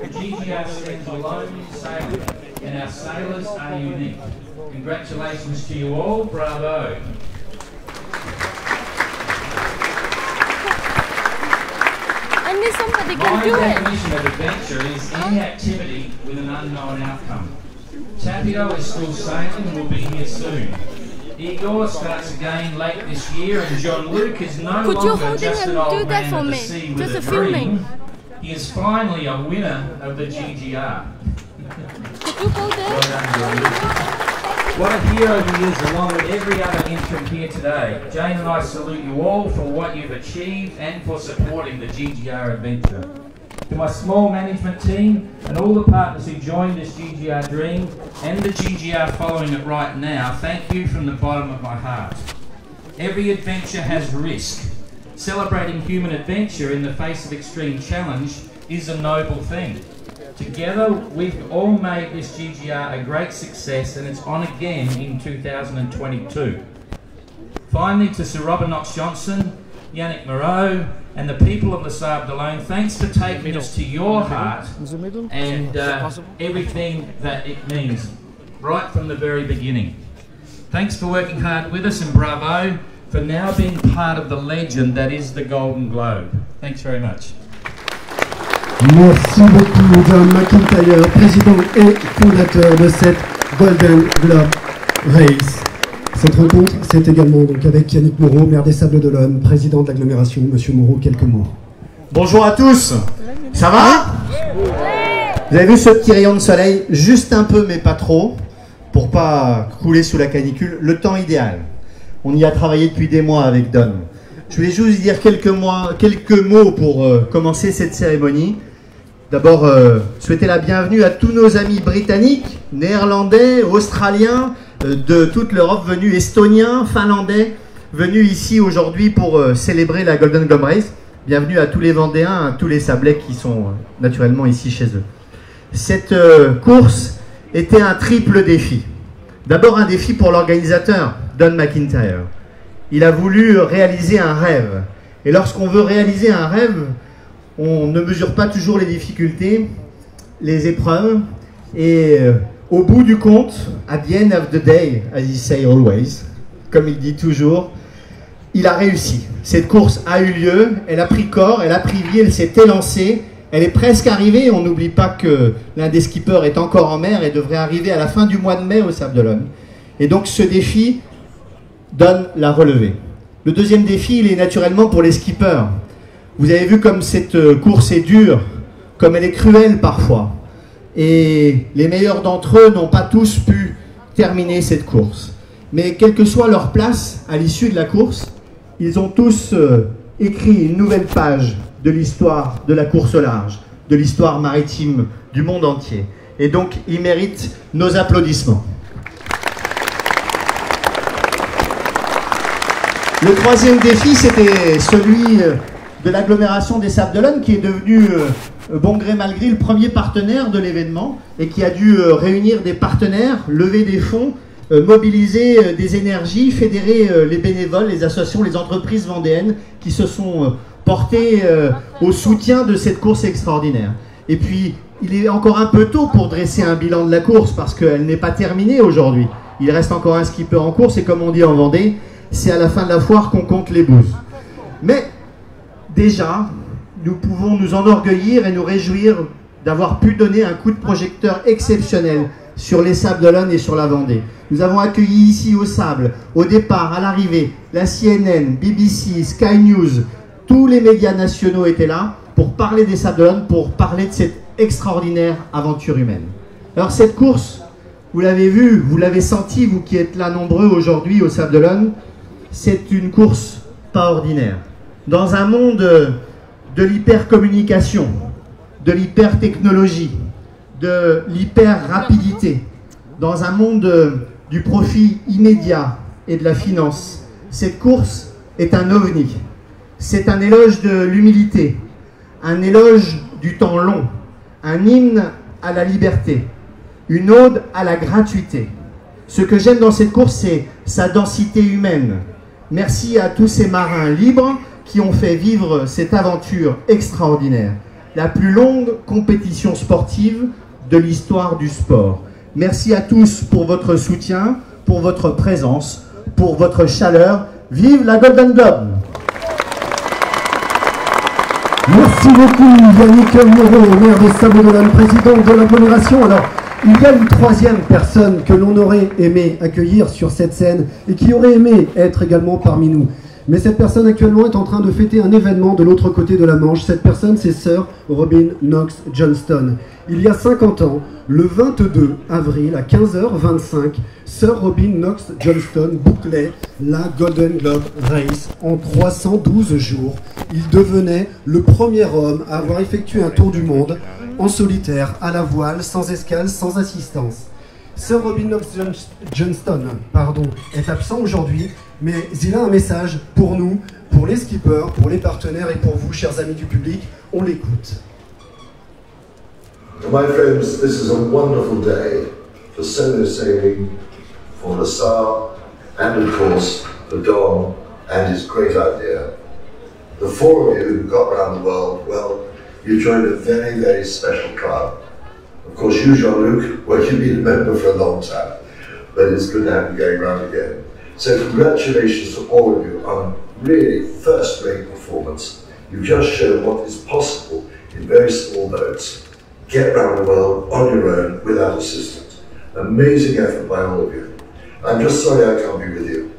The GGR stands alone in sailing, and our sailors are unique. Congratulations to you all, bravo. I need somebody My can do it. definition of adventure is any activity with an unknown outcome. Tapio is still sailing and will be here soon. Igor starts again late this year, and Jean-Luc is no Could you longer hold just him an and old do that man for at the me? sea with Just a a filming. dream. He is finally a winner of the GGR. Could you hold Well it? done, Jean-Luc. What a hero he is, along with every other entrant here today. Jane and I salute you all for what you've achieved and for supporting the GGR adventure. To my small management team and all the partners who joined this GGR dream and the GGR following it right now, thank you from the bottom of my heart. Every adventure has risk. Celebrating human adventure in the face of extreme challenge is a noble thing. Together, we've all made this GGR a great success, and it's on again in 2022. Finally, to Sir Robert Knox-Johnson, Yannick Moreau, and the people of the Sable d'Olonne, thanks for taking us to your heart and everything that it means, right from the very beginning. Thanks for working hard with us, and bravo for now being part of the legend that is the Golden Globe. Thanks very much. Merci beaucoup, John McIntyre, président et fondateur de cette Golden Globe Race. Cette rencontre, c'est également donc avec Yannick Moreau, maire des Sables d'Olonne, président de l'agglomération. Monsieur Moreau, quelques mots. Bonjour à tous, ça va? Vous avez vu ce petit rayon de soleil, juste un peu mais pas trop, pour pas couler sous la canicule, le temps idéal. On y a travaillé depuis des mois avec Don. Je voulais juste vous dire quelques mots pour commencer cette cérémonie. D'abord, souhaiter la bienvenue à tous nos amis britanniques, néerlandais, australiens, de toute l'Europe venus, estoniens, finlandais, venus ici aujourd'hui pour célébrer la Golden Globe Race. Bienvenue à tous les Vendéens, à tous les Sablais qui sont naturellement ici chez eux. Cette course était un triple défi. D'abord un défi pour l'organisateur, Don McIntyre. Il a voulu réaliser un rêve. Et lorsqu'on veut réaliser un rêve, on ne mesure pas toujours les difficultés, les épreuves. Et au bout du compte, at the end of the day, as he say always, comme il dit toujours, il a réussi. Cette course a eu lieu, elle a pris corps, elle a pris vie, elle s'est élancée. Elle est presque arrivée. On n'oublie pas que l'un des skippers est encore en mer et devrait arriver à la fin du mois de mai au Sable d'Olonne. Et donc ce défi, Don l'a relevé. Le deuxième défi, il est naturellement pour les skippers. Vous avez vu comme cette course est dure, comme elle est cruelle parfois. Et les meilleurs d'entre eux n'ont pas tous pu terminer cette course. Mais quelle que soit leur place à l'issue de la course, ils ont tous écrit une nouvelle page de l'histoire de la course au large, de l'histoire maritime du monde entier. Et donc, ils méritent nos applaudissements. Le troisième défi, c'était celui de l'agglomération des Sables d'Olonne, qui est devenu, bon gré mal gré, le premier partenaire de l'événement et qui a dû réunir des partenaires, lever des fonds, mobiliser des énergies, fédérer les bénévoles, les associations, les entreprises vendéennes qui se sont portées au soutien de cette course extraordinaire. Et puis, il est encore un peu tôt pour dresser un bilan de la course parce qu'elle n'est pas terminée aujourd'hui. Il reste encore un skipper en course et comme on dit en Vendée, c'est à la fin de la foire qu'on compte les bouses. Mais déjà, nous pouvons nous enorgueillir et nous réjouir d'avoir pu donner un coup de projecteur exceptionnel sur les Sables d'Olonne et sur la Vendée. Nous avons accueilli ici au Sable, au départ, à l'arrivée, la CNN, BBC, Sky News, tous les médias nationaux étaient là pour parler des Sables d'Olonne, pour parler de cette extraordinaire aventure humaine. Alors cette course, vous l'avez vu, vous l'avez senti, vous qui êtes là nombreux aujourd'hui au Sable d'Olonne, c'est une course pas ordinaire. Dans un monde de l'hypercommunication, de l'hypertechnologie, de l'hyper-rapidité, dans un monde du profit immédiat et de la finance, cette course est un ovni. C'est un éloge de l'humilité, un éloge du temps long, un hymne à la liberté, une ode à la gratuité. Ce que j'aime dans cette course, c'est sa densité humaine. Merci à tous ces marins libres qui ont fait vivre cette aventure extraordinaire. la plus longue compétition sportive de l'histoire du sport. Merci à tous pour votre soutien, pour votre présence, pour votre chaleur. Vive la Golden Globe! Merci beaucoup Yannick Moreau, maire des Sables-d'Olonne, président de l'agglomération. Alors, il y a une troisième personne que l'on aurait aimé accueillir sur cette scène et qui aurait aimé être également parmi nous. Mais cette personne actuellement est en train de fêter un événement de l'autre côté de la Manche. Cette personne, c'est Sir Robin Knox Johnston. Il y a 50 ans, le 22 avril à 15h25, Sir Robin Knox Johnston bouclait la Golden Globe Race en 312 jours. Il devenait le premier homme à avoir effectué un tour du monde en solitaire, à la voile, sans escale, sans assistance. Sir Robin Knox Johnston est absent aujourd'hui, mais il a un message pour nous, pour les skippers, pour les partenaires et pour vous, chers amis du public. On l'écoute. My friends, this is a wonderful day for solo sailing, for the Tsar, and of course, for Don and his great idea. The four of you who got around the world, well, you joined a very, very special club. Of course, you, Jean-Luc, well, you've been a member for a long time, but it's good to have you going around again. So congratulations to all of you on a really first-rate performance. You've just shown what is possible in very small boats. Get around the world on your own without assistance. Amazing effort by all of you. I'm just sorry I can't be with you,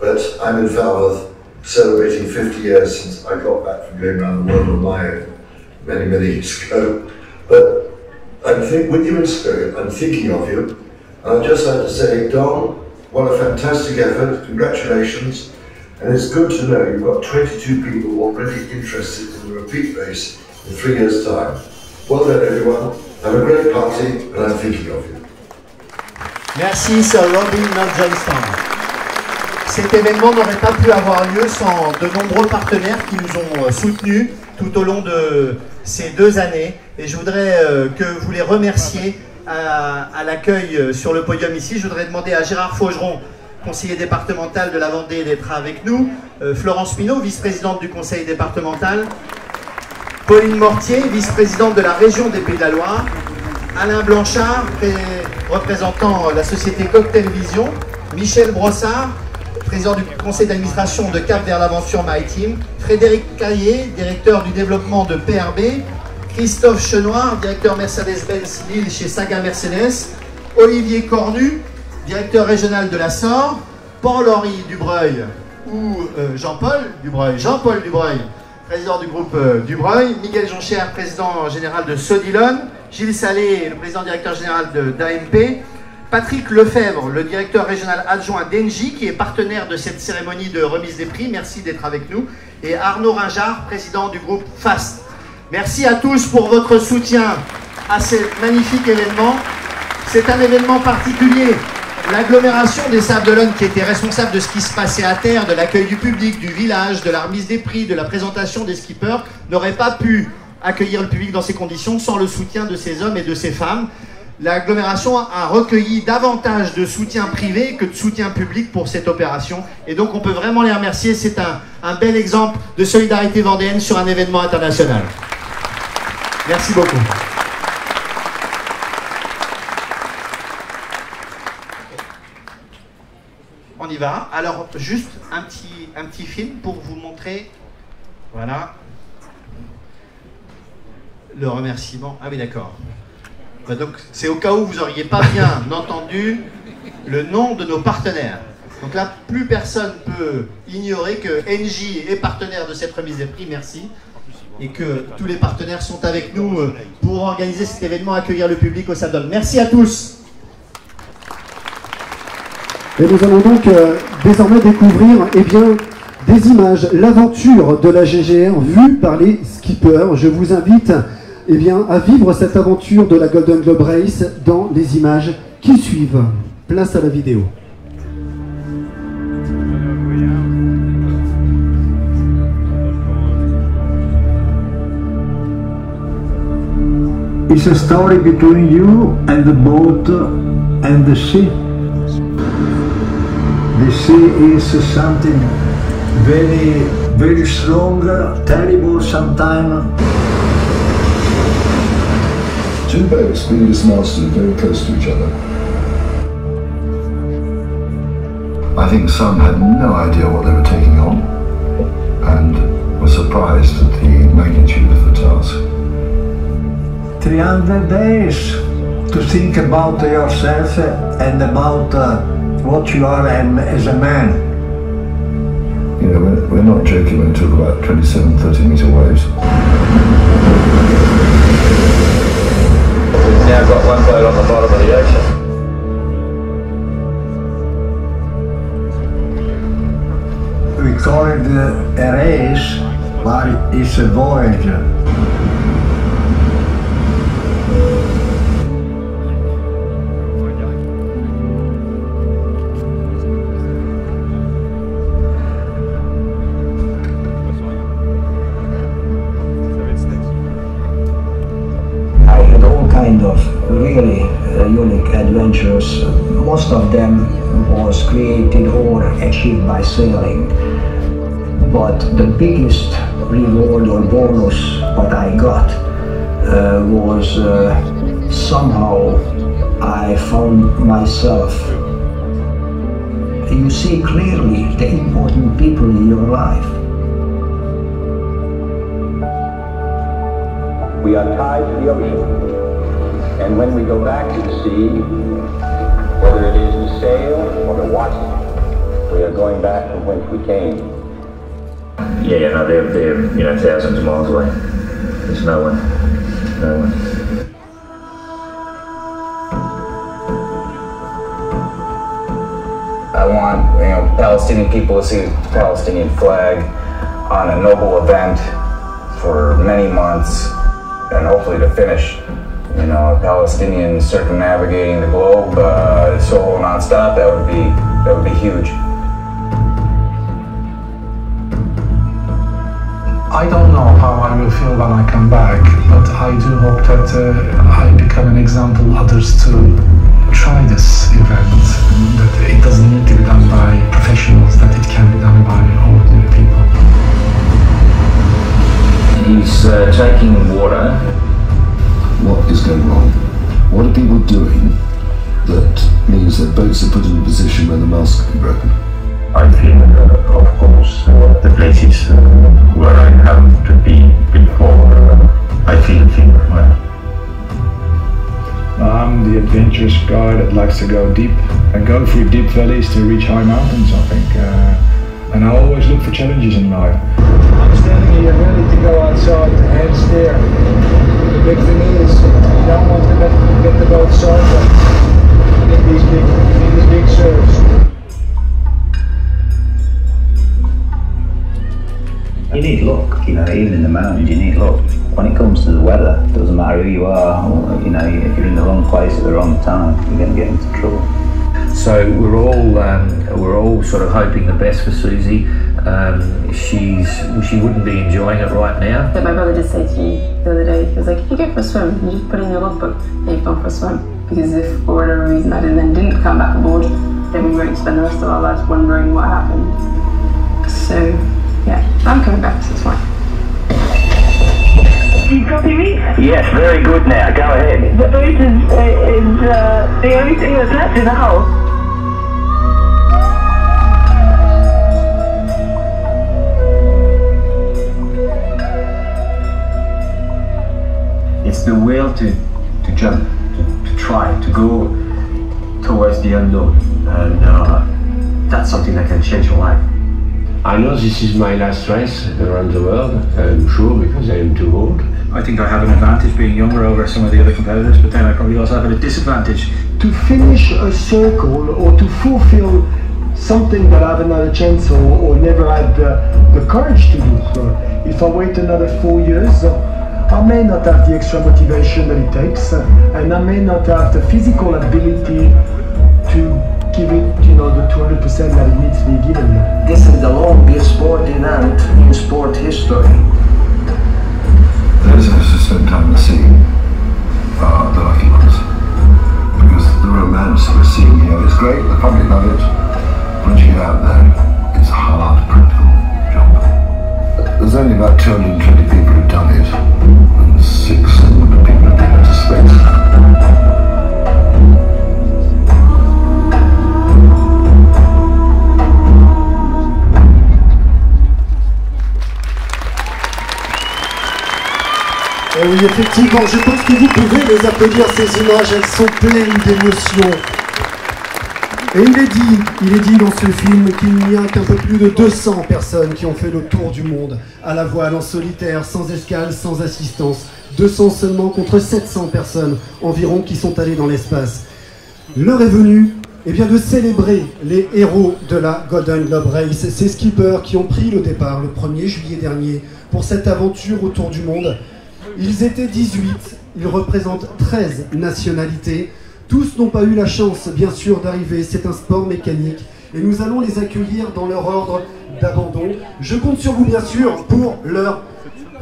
but I'm in Falmouth celebrating 50 years since I got back from going around the world on my own many, many years ago. But with you in spirit, I'm thinking of you. And I'd just like to say, Don, what a fantastic effort, congratulations. And it's good to know you've got 22 people already interested in the repeat race in 3 years' time. Well done everyone, have a great party and I'm thinking of you. Merci Sir Robin Knox Johnston. Cet événement n'aurait pas pu avoir lieu sans de nombreux partenaires qui nous ont soutenus tout au long de ces 2 années. Et je voudrais que vous les remerciez à l'accueil sur le podium ici. Je voudrais demander à Gérard Faugeron, conseiller départemental de la Vendée, d'être avec nous. Florence Pinault, vice-présidente du conseil départemental. Pauline Mortier, vice-présidente de la région des Pays de la Loire. Alain Blanchard, représentant la société Cocktail Vision. Michel Brossard, président du conseil d'administration de Cap vers l'Aventure Maritime. Frédéric Caillé, directeur du développement de PRB. Christophe Chenoir, directeur Mercedes-Benz Lille chez Saga Mercedes. Olivier Cornu, directeur régional de la SOR. Paul-Henri Dubreuil, ou Jean-Paul Dubreuil, président du groupe Dubreuil. Miguel Jonchère, président général de Sodilon. Gilles Salé, le président directeur général d'AMP. Patrick Lefebvre, le directeur régional adjoint d'Engie, qui est partenaire de cette cérémonie de remise des prix. Merci d'être avec nous. Et Arnaud Ringard, président du groupe FAST. Merci à tous pour votre soutien à ce magnifique événement. C'est un événement particulier. L'agglomération des Sables-d'Olonne, qui était responsable de ce qui se passait à terre, de l'accueil du public, du village, de la remise des prix, de la présentation des skippers, n'aurait pas pu accueillir le public dans ces conditions sans le soutien de ces hommes et de ces femmes. L'agglomération a recueilli davantage de soutien privé que de soutien public pour cette opération. Et donc on peut vraiment les remercier. C'est un bel exemple de solidarité vendéenne sur un événement international. Merci beaucoup. On y va. Alors, juste un petit film pour vous montrer. Voilà. Le remerciement. Ah oui, d'accord. Bah donc, c'est au cas où vous n'auriez pas bien entendu le nom de nos partenaires. Donc là, plus personne peut ignorer que Engie est partenaire de cette remise des prix. Merci. Et que tous les partenaires sont avec nous pour organiser cet événement, accueillir le public au Sables-d'Olonne. Merci à tous. Et nous allons donc désormais découvrir des images, l'aventure de la GGR vue par les skippers. Je vous invite à vivre cette aventure de la Golden Globe Race dans les images qui suivent. Place à la vidéo. It's a story between you and the boat and the sea. The sea is something very, very strong, terrible sometimes. two boats being dismasted very close to each other. I think some had no idea what they were taking on and were surprised at the magnitude of the task. 300 days to think about yourself and about what you are as a man. You know, we're not joking when we talk about 27, 30-metre waves. We've now got one boat on the bottom of the ocean. We call it a race, but it's a voyage. Kind of really unique adventures. Most of them was created or achieved by sailing, but the biggest reward or bonus what I got was somehow I found myself. You see clearly the important people in your life. We are tied to the ocean. And when we go back to the sea, whether it is to sail or to watch it, we are going back from whence we came. Yeah, no, they're thousands of miles away. There's no one. I want Palestinian people to see the Palestinian flag on a noble event for many months, and hopefully to finish. Palestinians circumnavigating the globe solo non-stop. That would be huge. I don't know how I will feel when I come back, but I do hope that I become an example others to try this event, that it doesn't need to be done by professionals, that it can be done by ordinary people. He's taking water. What is going wrong? What are people doing that means that boats are put in a position where the masts can be broken? I think, of course, the places where I have to be before I feel fine. I'm the adventurous guy that likes to go deep and go through deep valleys to reach high mountains, I think. And I always look for challenges in life. I'm standing here ready to go outside and steer. The big thing is, you don't want to get the boat sideways in these big surfs. You need luck, even in the mountains you need luck. When it comes to the weather, it doesn't matter who you are, or, if you're in the wrong place at the wrong time, you're going to get into trouble. So we're all sort of hoping the best for Susie. She wouldn't be enjoying it right now. My brother just said to me the other day, he was like, if you go for a swim, you just put in your logbook that you've gone for a swim. Because if for whatever reason I didn't come back aboard, then we won't spend the rest of our lives wondering what happened. So yeah, I'm coming back, so it's fine. You copy me? Yes, very good now. Go ahead. The boat is the only thing that's left in the hull. It's the will to jump, to try, to go towards the unknown, and that's something that can change your life. I know this is my last race around the world, I'm sure, because I am too old. I think I have an advantage being younger over some of the other competitors, but then I probably also have a disadvantage. To finish a circle or to fulfill something that I haven't had a chance or never had the courage to do. So if I wait another 4 years, I may not have the extra motivation that it takes, and I may not have the physical ability to give it, the 200% that it needs to be given. This is the longest sport event in sport history. Those of us who spend time at the sea are the lucky ones, because the romance that we're seeing here is great, the public love it. Once you get out there, it's a hard, practical job. There's only about 220 people who've done it, and 600 people have been into space. Oui, effectivement, je pense que vous pouvez les applaudir, ces images, elles sont pleines d'émotions. Et il est dit dans ce film qu'il n'y a qu'un peu plus de 200 personnes qui ont fait le tour du monde, à la voile, en solitaire, sans escale, sans assistance. 200 seulement contre 700 personnes environ qui sont allées dans l'espace. L'heure est venue de célébrer les héros de la Golden Globe Race, ces skippers qui ont pris le départ le 1er juillet dernier pour cette aventure autour du monde. Ils étaient 18, ils représentent 13 nationalités. Tous n'ont pas eu la chance, bien sûr, d'arriver. C'est un sport mécanique et nous allons les accueillir dans leur ordre d'abandon. Je compte sur vous, bien sûr, pour leur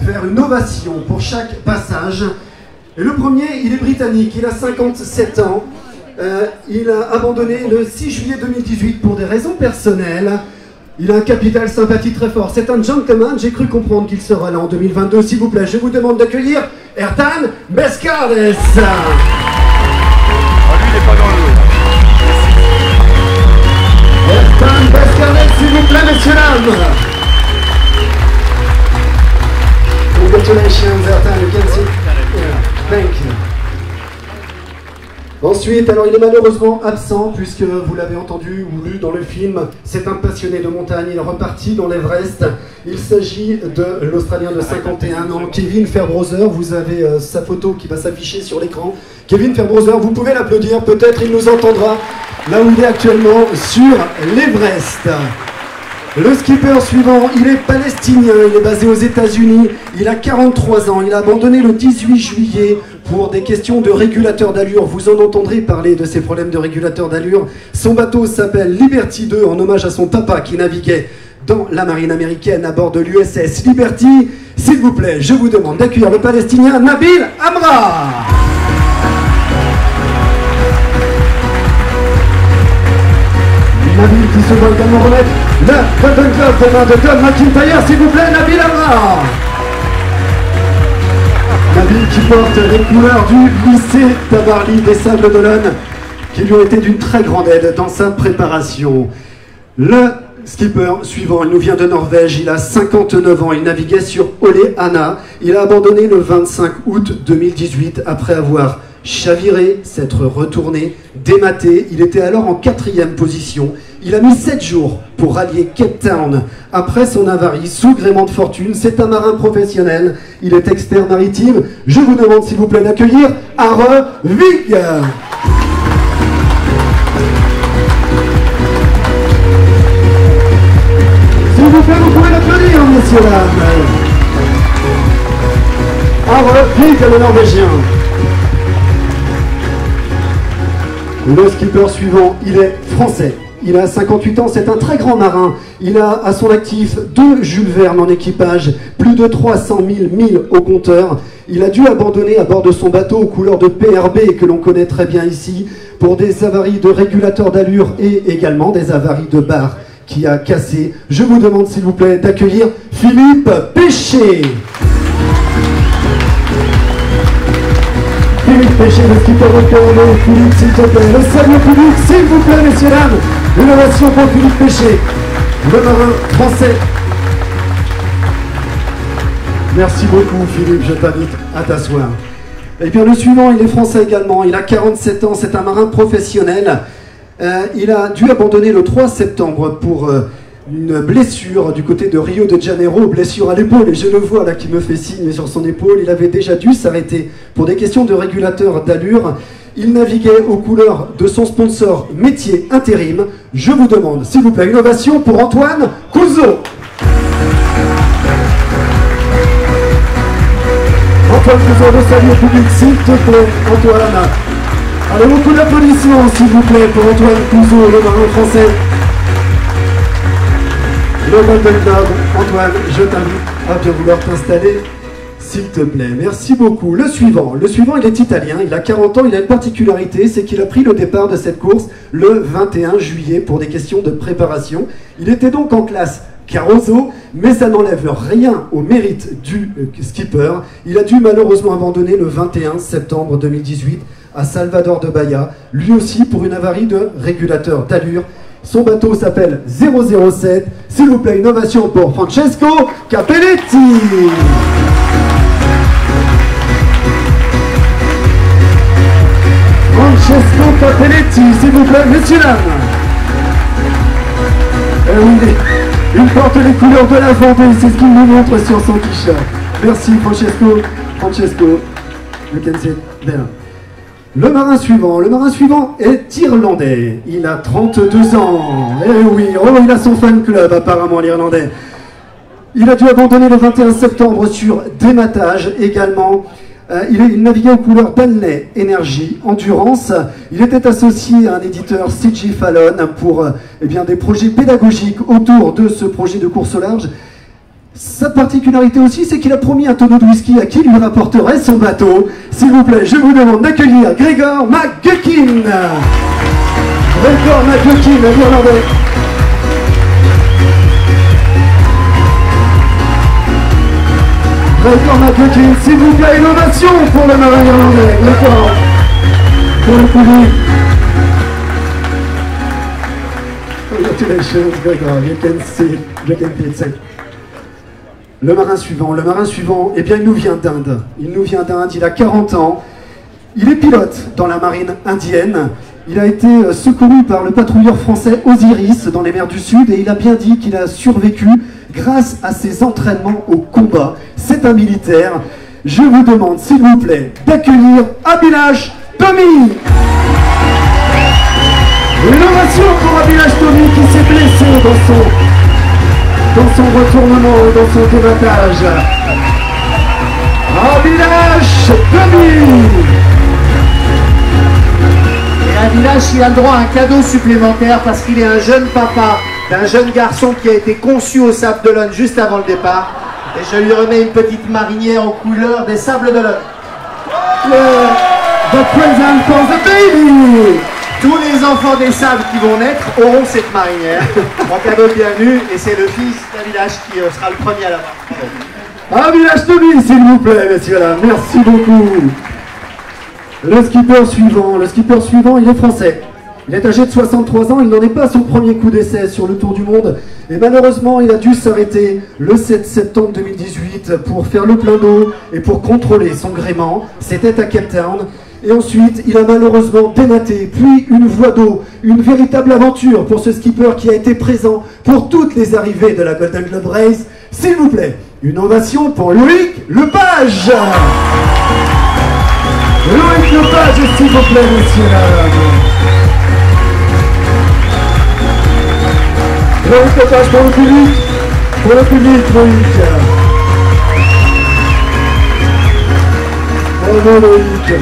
faire une ovation pour chaque passage. Et le premier, il est britannique, il a 57 ans. Il a abandonné le 6 juillet 2018 pour des raisons personnelles. Il a un capital sympathie très fort. C'est un gentleman, j'ai cru comprendre qu'il sera là en 2022. S'il vous plaît, je vous demande d'accueillir Ertan Bescardes. Lui, il n'est pas dans le lot. Ertan Bescardes, s'il vous plaît, messieurs, dames. Congratulations, Ertan, you can see. Yeah, thank you. Ensuite, alors il est malheureusement absent puisque vous l'avez entendu ou lu dans le film, c'est un passionné de montagne, il est reparti dans l'Everest. Il s'agit de l'Australien de 51 ans, Kevin Fairbrother. Vous avez sa photo qui va s'afficher sur l'écran. Kevin Fairbrother, vous pouvez l'applaudir, peut-être il nous entendra là où il est actuellement sur l'Everest. Le skipper suivant, il est palestinien, il est basé aux États-Unis, il a 43 ans, il a abandonné le 18 juillet pour des questions de régulateur d'allure. Vous en entendrez parler de ces problèmes de régulateur d'allure. Son bateau s'appelle Liberty 2 en hommage à son papa qui naviguait dans la marine américaine à bord de l'USS Liberty. S'il vous plaît, je vous demande d'accueillir le Palestinien Nabil Amra. Nabil qui se voit également remettre le Golden Globe de main de Don McIntyre, s'il vous plaît, Nabil Amra. Nabil qui porte les couleurs du lycée Tabarly des Sables d'Olonne, qui lui ont été d'une très grande aide dans sa préparation. Le skipper suivant, il nous vient de Norvège, il a 59 ans, il naviguait sur Ole Anna. Il a abandonné le 25 août 2018 après avoir chaviré, s'être retourné, dématé. Il était alors en 4e position. Il a mis 7 jours pour rallier Cape Town après son avarie sous gréement de fortune. C'est un marin professionnel, il est expert maritime. Je vous demande s'il vous plaît d'accueillir Are Vig. S'il vous plaît, vous pouvez l'applaudir, messieurs, dames. Are Vig, le Norvégien. Le skipper suivant, il est français. Il a 58 ans, c'est un très grand marin. Il a à son actif 2 Jules Verne en équipage, plus de 300 000 milles au compteur. Il a dû abandonner à bord de son bateau aux couleurs de PRB, que l'on connaît très bien ici, pour des avaries de régulateur d'allure et également des avaries de barre qui a cassé. Je vous demande s'il vous plaît d'accueillir Philippe Péché. Philippe Péché, le skipper de Philippe, s'il te plaît. Le salut public, s'il vous plaît, messieurs, dames. Une ovation pour Philippe Péché, le marin français. Merci beaucoup, Philippe, je t'invite à t'asseoir. Et bien, le suivant, il est français également. Il a 47 ans, c'est un marin professionnel. Il a dû abandonner le 3 septembre pour une blessure du côté de Rio de Janeiro, blessure à l'épaule, et je le vois là qui me fait signe sur son épaule. Il avait déjà dû s'arrêter pour des questions de régulateur d'allure. Il naviguait aux couleurs de son sponsor Métier Intérim. Je vous demande, s'il vous plaît, une ovation pour Antoine Couzeau. Antoine Couzeau, le salut au public, s'il te plaît, Antoine. Allez, beaucoup d'applaudissements, s'il vous plaît, pour Antoine Couzeau, le marin français. Le Golden Globe, Antoine, je t'invite à bien vouloir t'installer, s'il te plaît. Merci beaucoup. Le suivant, il est italien, il a 40 ans, il a une particularité, c'est qu'il a pris le départ de cette course le 21 juillet pour des questions de préparation. Il était donc en classe Caruso, mais ça n'enlève rien au mérite du skipper. Il a dû malheureusement abandonner le 21 septembre 2018 à Salvador de Bahia, lui aussi pour une avarie de régulateur d'allure. Son bateau s'appelle 007. S'il vous plaît, une ovation pour Francesco Capelletti. Capelletti, s'il vous plaît, messieurs, dames. Oui, il porte les couleurs de la Vendée, c'est ce qu'il nous montre sur son t-shirt. Merci Francesco. You can sit there. Le marin suivant est irlandais. Il a 32 ans. Eh oui, oh, il a son fan club apparemment, l'Irlandais. Il a dû abandonner le 21 septembre sur dématage également. Il naviguait aux couleurs Danley Energy Endurance. Il était associé à un éditeur CG Fallon pour des projets pédagogiques autour de ce projet de course au large. Sa particularité aussi, c'est qu'il a promis un tonneau de whisky à qui lui rapporterait son bateau. S'il vous plaît, je vous demande d'accueillir Gregor McGuckin. Gregor McGuckin, l'Irlandais. Gregor McGuckin, s'il vous plaît, innovation pour le marin irlandais. Gregor, pour le public. Congratulations, Gregor. You can see, you can be safe. Le marin suivant, eh bien il nous vient d'Inde. Il a 40 ans. Il est pilote dans la marine indienne. Il a été secouru par le patrouilleur français Osiris dans les mers du Sud et il a bien dit qu'il a survécu grâce à ses entraînements au combat. C'est un militaire. Je vous demande, s'il vous plaît, d'accueillir Abhilash Tomy. Une ovation pour Abhilash Tomy qui s'est blessé dans son retournement, dans son dématage. Abhilash Tomy. Et Abhilash, il a le droit à un cadeau supplémentaire parce qu'il est un jeune papa d'un jeune garçon qui a été conçu au Sable d'Olonne juste avant le départ. Et je lui remets une petite marinière aux couleurs des Sables d'Olonne. The present for the baby. Tous les enfants des Sables qui vont naître auront cette marinière. Mon cadeau de bienvenue, et c'est le fils d'Abhilash qui sera le premier à l'avoir. Abhilash Tomy, s'il vous plaît, messieurs là. Merci beaucoup. Le skipper suivant, il est français. Il est âgé de 63 ans, il n'en est pas à son premier coup d'essai sur le Tour du Monde. Et malheureusement, il a dû s'arrêter le 7 septembre 2018 pour faire le plein d'eau et pour contrôler son gréement. C'était à Cape Town. Et ensuite, il a malheureusement dématé, puis une voie d'eau, une véritable aventure pour ce skipper qui a été présent pour toutes les arrivées de la Golden Globe Race. S'il vous plaît, une ovation pour Loïc Lepage. Loïc Lepage, s'il vous plaît, messieurs dames. Loïc Lepage pour le public, Loïc. Bravo Loïc.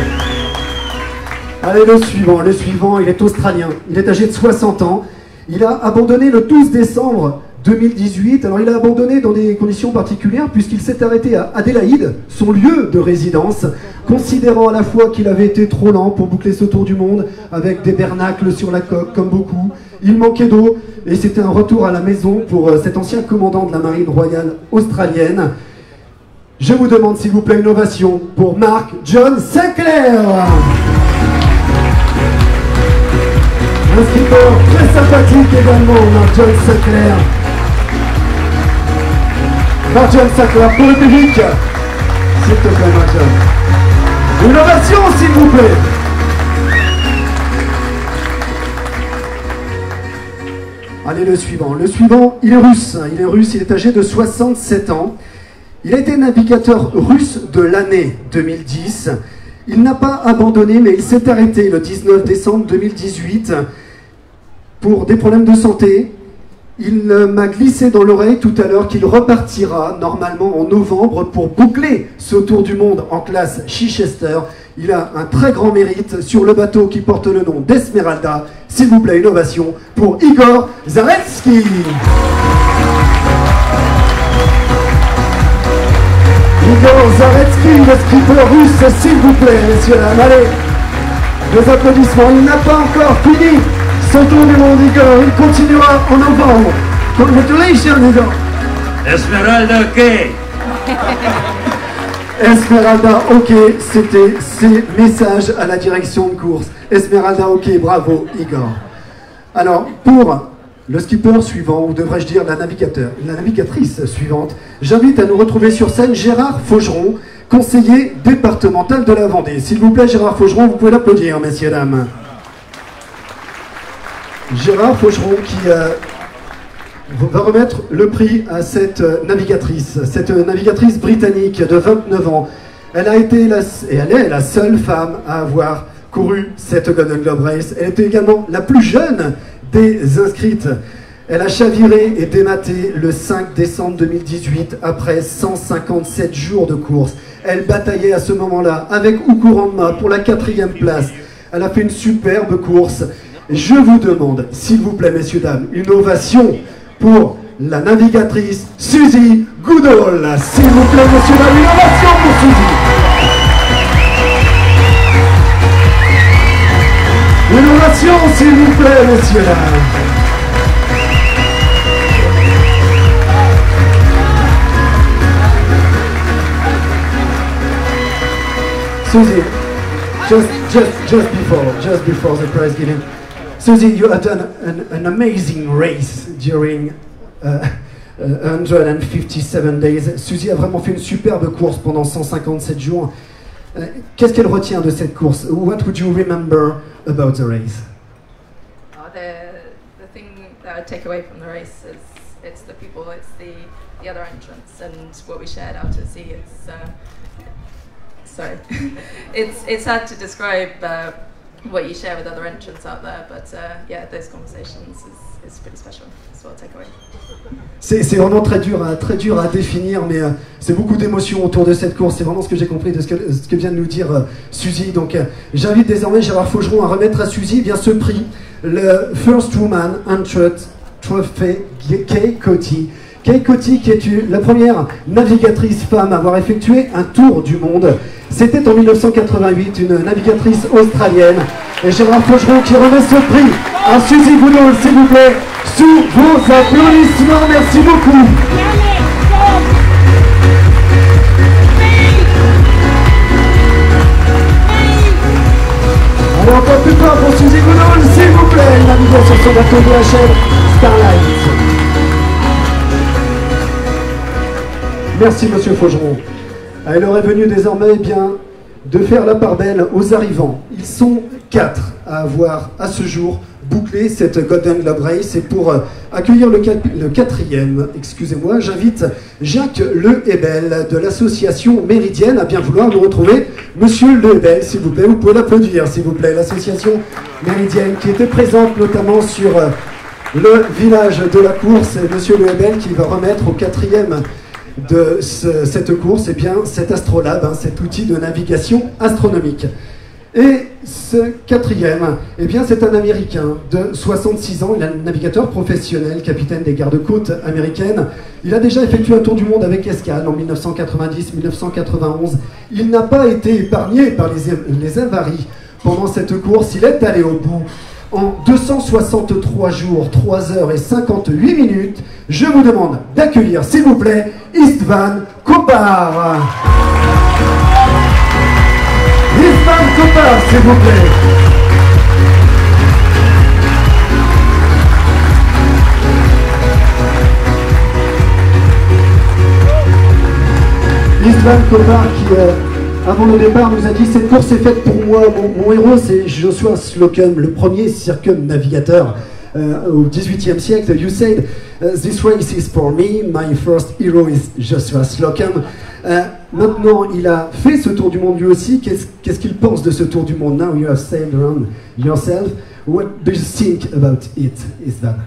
Allez, le suivant, il est australien. Il est âgé de 60 ans. Il a abandonné le 12 décembre 2018. Alors il a abandonné dans des conditions particulières puisqu'il s'est arrêté à Adélaïde, son lieu de résidence, considérant à la fois qu'il avait été trop lent pour boucler ce tour du monde avec des bernacles sur la coque comme beaucoup. Il manquait d'eau et c'était un retour à la maison pour cet ancien commandant de la marine royale australienne. Je vous demande s'il vous plaît une ovation pour Mark John Sinclair. Un skipper très sympathique également, Mark John Sinclair. Mark John Sinclair pour le public. S'il te plaît, Mark John. Une ovation, s'il vous plaît. Allez, le suivant, il est russe, il est âgé de 67 ans. Il a été navigateur russe de l'année 2010. Il n'a pas abandonné, mais il s'est arrêté le 19 décembre 2018 pour des problèmes de santé. Il m'a glissé dans l'oreille tout à l'heure qu'il repartira normalement en novembre pour boucler ce tour du monde en classe Chichester. Il a un très grand mérite sur le bateau qui porte le nom d'Esmeralda. S'il vous plaît, une ovation pour Igor Zaretsky. Igor Zaretsky, le skipper russe, s'il vous plaît, messieurs dames. Allez, les applaudissements. Il n'a pas encore fini son tour du monde, Igor. Il continuera en novembre. Congratulations, Igor. Esmeralda, ok. Esmeralda, ok, c'était ses messages à la direction de course. Esmeralda, ok, bravo, Igor. Alors, pour le skipper suivant, ou devrais-je dire la navigatrice suivante, j'invite à nous retrouver sur scène Gérard Faugeron, conseiller départemental de la Vendée. S'il vous plaît, Gérard Faugeron, vous pouvez l'applaudir, messieurs, dames. Gérard Faucheron qui va remettre le prix à cette navigatrice britannique de 29 ans. Elle a été elle est la seule femme à avoir couru cette Golden Globe Race. Elle était également la plus jeune des inscrites. Elle a chaviré et dématé le 5 décembre 2018 après 157 jours de course. Elle bataillait à ce moment-là avec Ukuramba pour la 4e place. Elle a fait une superbe course. Je vous demande, s'il vous plaît, messieurs, dames, une ovation pour la navigatrice Suzy Goodall. S'il vous plaît, messieurs, dames, une ovation pour Suzy. Une ovation, s'il vous plaît, messieurs, dames. Suzy, just before the prize giving, Suzy, you have done an amazing race during 157 days. Suzy a vraiment fait une superbe course pendant 157 jours. Qu'est-ce qu'elle retient de cette course? What would you remember about the race? The thing that I take away from the race is it's the people, it's the other entrants, and what we shared out at sea. Sorry, it's hard to describe what you share with other entrants out there, but yeah, those conversations is pretty special. That's what I'll take away. C'est vraiment très dur à définir, mais c'est beaucoup d'émotions autour de cette course. C'est vraiment ce que j'ai compris de ce que vient de nous dire Suzy. Donc j'invite désormais Gérard Faucheron à remettre à Suzy bien ce prix, le First Woman Entrant Trophy Kay Cottee. Kay Cottee qui est la première navigatrice femme à avoir effectué un tour du monde. C'était en 1988, une navigatrice australienne. Et Gérard Faucheron qui remet ce prix à Suzy Goodall, s'il vous plaît, sous vos applaudissements. Merci beaucoup. Allez, encore plus fort pour Suzy Goodall, s'il vous plaît. Il navigue sur son bateau DHL Starlight. Merci, monsieur Faucheron. Il aurait venu désormais de faire la part belle aux arrivants. Ils sont 4 à avoir à ce jour bouclé cette Golden Globe Race. Et pour accueillir le 4e, excusez-moi, j'invite Jacques Le Hebel de l'association Méridienne à bien vouloir nous retrouver. Monsieur Le Hebel, s'il vous plaît, vous pouvez l'applaudir, s'il vous plaît. L'association Méridienne qui était présente notamment sur le village de la course. Et monsieur Le Hebel qui va remettre au 4e de cette course, cet astrolabe, cet outil de navigation astronomique. Et ce 4e, c'est un Américain de 66 ans, il est un navigateur professionnel, capitaine des gardes-côtes américaines. Il a déjà effectué un tour du monde avec escale en 1990-1991. Il n'a pas été épargné par les avaries pendant cette course, il est allé au bout. En 263 jours, 3 heures et 58 minutes, je vous demande d'accueillir, s'il vous plaît, Istvan Kopar. Istvan Kopar, s'il vous plaît. Istvan Kopar qui... avant le départ, nous a dit cette course est faite pour moi. Mon héros, c'est Joshua Slocum, le premier circumnavigateur au XVIIIe siècle. You said, this race is for me. My first hero is Joshua Slocum. Maintenant, il a fait ce tour du monde lui aussi. Qu'est-ce qu'il pense de ce tour du monde? Now you have sailed around yourself. What do you think about it? Is that?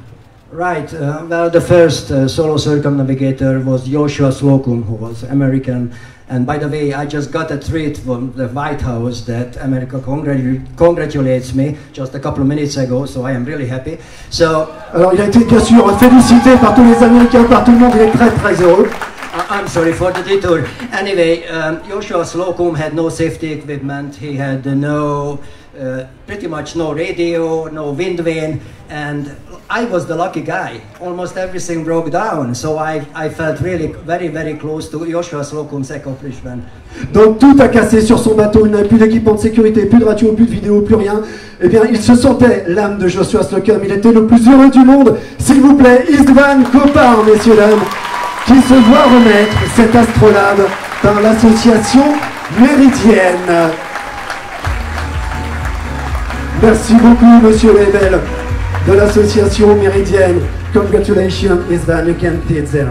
Right. Well, the first solo circumnavigator was Joshua Slocum, who was American. And by the way, I just got a treat from the White House that America congratulates me just a couple of minutes ago, so I am really happy. So, alors, il a été bien sûr félicité par tous les Américains, par tout le monde, il est très très heureux. I'm sorry for the detour. Anyway, Joshua Slocum had no safety equipment. He had pretty much no radio, no wind vane, and I was the lucky guy. Almost everything broke down, so I felt really very, very close to Joshua Slocum's accomplishment. Donc tout a cassé sur son bateau, il n'avait plus d'équipement de sécurité, plus de radio, plus de vidéo, plus rien. Eh bien, il se sentait l'âme de Joshua Slocum, il était le plus heureux du monde. S'il vous plaît, Istvan Kopar, messieurs, dames, qui se voit remettre cet astrolabe par l'association Méridienne. Merci beaucoup, monsieur Lebel. de l'association Méridienne. Congratulations, Isvan, you can take there.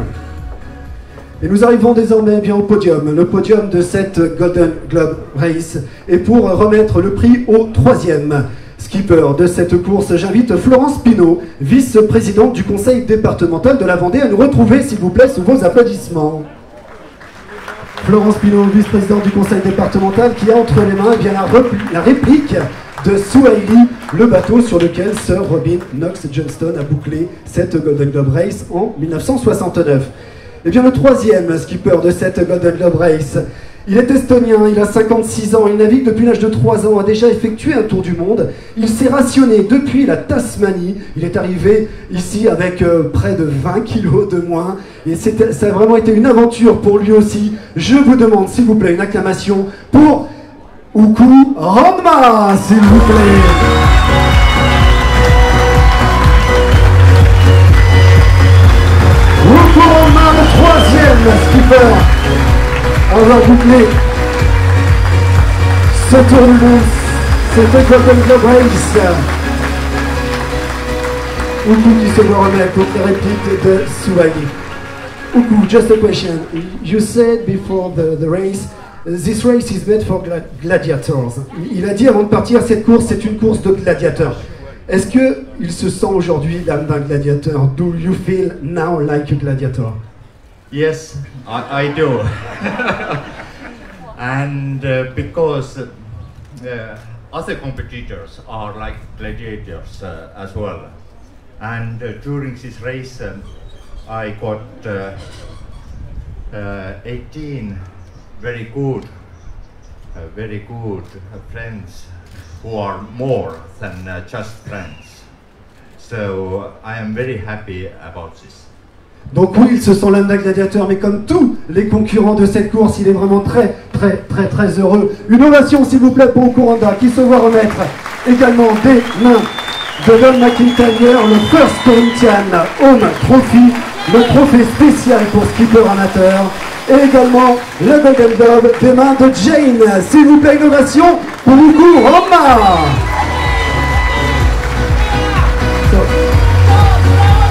Et nous arrivons désormais bien au podium, le podium de cette Golden Globe Race. Et pour remettre le prix au troisième skipper de cette course, j'invite Florence Pinault, vice-présidente du conseil départemental de la Vendée, à nous retrouver, s'il vous plaît, sous vos applaudissements. Florence Pinault, vice-présidente du conseil départemental, qui a entre les mains eh bien, la réplique de Swahili, le bateau sur lequel Sir Robin Knox Johnston a bouclé cette Golden Globe Race en 1969. Et bien le troisième skipper de cette Golden Globe Race, il est estonien, il a 56 ans, il navigue depuis l'âge de 3 ans, a déjà effectué un tour du monde. Il s'est rationné depuis la Tasmanie, il est arrivé ici avec près de 20 kilos de moins. Et ça a vraiment été une aventure pour lui aussi. Je vous demande s'il vous plaît une acclamation pour Uku Ronma, s'il vous plaît. Uku Ronma, le troisième skipper à avoir bouclé ce tour du monde, cette Golden Globe Race. Uku qui se voit remettre pour la réplique de Swahili. Uku, just a question. You said before the race, this race is made for gladiators. Il a dit avant de partir, cette course, c'est une course de gladiateurs. Est-ce qu'il se sent aujourd'hui l'âme d'un gladiateur? Do you feel now like a gladiator? Yes, I do. And because other competitors are like gladiators as well. And during this race, I got 18 very good friends who are more than just friends. So I am very happy about this. Donc oui, il se sent l'âme d'un gladiateur, mais comme tous les concurrents de cette course, il est vraiment très heureux. Une ovation s'il vous plaît pour Uku Ronma, qui se voit remettre également des mains de Don McIntyre, le First Corinthian Home Trophy, le trophée spécial pour skipper amateur, et également le Golden Globe des mains de Jane. S'il vous plaît, une ovation pour Uku Ronma.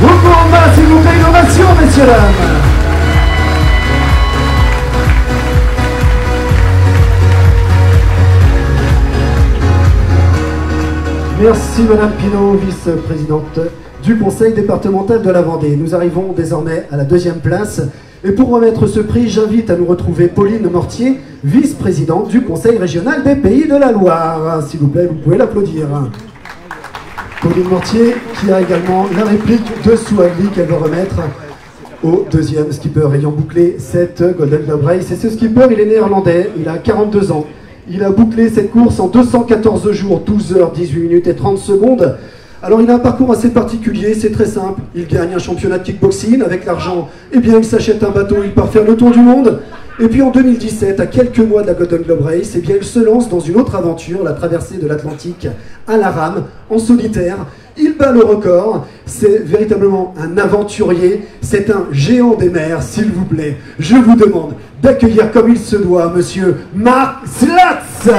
Uku Ronma, s'il vous plaît, une ovation, messieurs, dames. Merci Madame Pinault, vice-présidente du conseil départemental de la Vendée. Nous arrivons désormais à la deuxième place. Et pour remettre ce prix, j'invite à nous retrouver Pauline Mortier, vice-présidente du conseil régional des Pays de la Loire. S'il vous plaît, vous pouvez l'applaudir. Pauline Mortier, qui a également la réplique de Swahili qu'elle va remettre au deuxième skipper ayant bouclé cette Golden Globe Race. Et ce skipper, il est néerlandais, il a 42 ans. Il a bouclé cette course en 214 jours, 12 heures, 18 minutes et 30 secondes. Alors il a un parcours assez particulier, c'est très simple. Il gagne un championnat de kickboxing, avec l'argent, eh bien il s'achète un bateau, il part faire le tour du monde. Et puis en 2017, à quelques mois de la Golden Globe Race, eh bien il se lance dans une autre aventure, la traversée de l'Atlantique à la rame, en solitaire. Il bat le record, c'est véritablement un aventurier, c'est un géant des mers, s'il vous plaît. Je vous demande d'accueillir comme il se doit, monsieur Mark Slatz.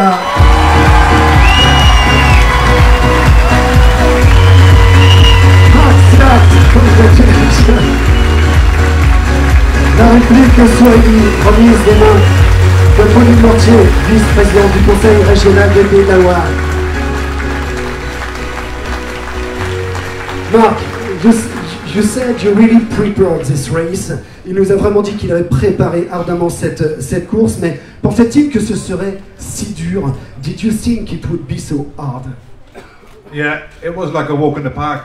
La réplique Swahili, remise des mains de Pauline Mortier, vice-présidente du conseil régional des Pays de la Loire. Marc, you said you really prepared this race. Il nous a vraiment dit qu'il avait préparé ardemment cette course, mais pensait-il que ce serait si dur? Did you think it would be so hard? Yeah, it was like a walk in the park.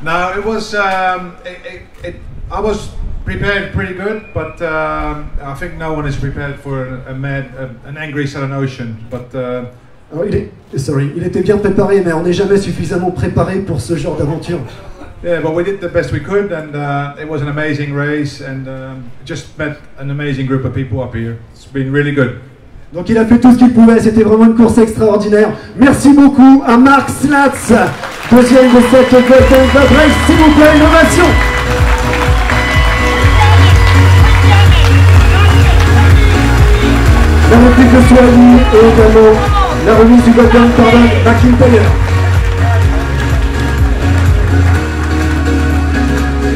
No, it was. I was prepared pretty good, but I think no one is prepared for an angry Southern Ocean. But alors, il était bien préparé, mais on n'est jamais suffisamment préparé pour ce genre d'aventure. Yeah, but we did the best we could, and it was an amazing race, and just met an amazing group of people up here. It's been really good. Donc il a fait tout ce qu'il pouvait, c'était vraiment une course extraordinaire. Merci beaucoup à Mark Slatz, deuxième de cette Golden Globe Race. S'il vous plaît, une ovation. La réplique de Swahili et également la remise du Golden par McIntyre.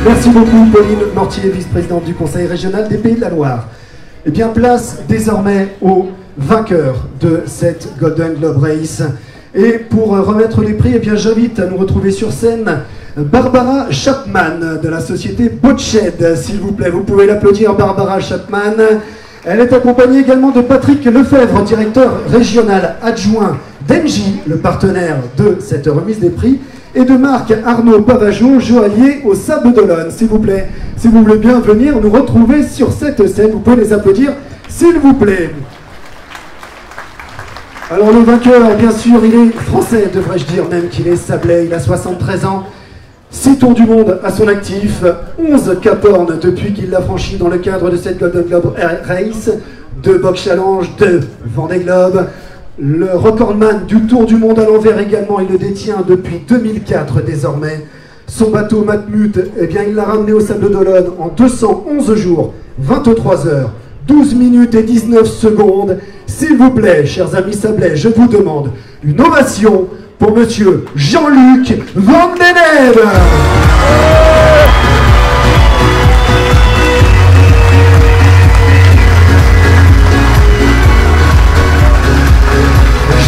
Merci beaucoup Pauline Mortier, vice-présidente du Conseil régional des Pays de la Loire. Eh bien, place désormais au vainqueur de cette Golden Globe Race. Et pour remettre les prix, eh bien, j'invite à nous retrouver sur scène Barbara Chapman de la société Boatshed, s'il vous plaît. Vous pouvez l'applaudir, Barbara Chapman. Elle est accompagnée également de Patrick Lefebvre, directeur régional adjoint d'Engie, le partenaire de cette remise des prix, et de Marc Arnaud Pavageau, joaillier au Sable d'Olonne. S'il vous plaît, si vous voulez bien venir nous retrouver sur cette scène, vous pouvez les applaudir, s'il vous plaît. Alors le vainqueur, bien sûr, il est français, devrais-je dire même qu'il est sablais, il a 73 ans, 6 tours du monde à son actif, 11 Cap Horn depuis qu'il l'a franchi dans le cadre de cette Golden Globe Race, 2 Box Challenge, 2 Vendée Globe. Le recordman du Tour du Monde à l'envers également, il le détient depuis 2004 désormais. Son bateau Matmut, eh bien, il l'a ramené au Sable d'Olonne en 211 jours, 23 heures, 12 minutes et 19 secondes. S'il vous plaît, chers amis sablais, je vous demande une ovation pour monsieur Jean-Luc Van Den Hede.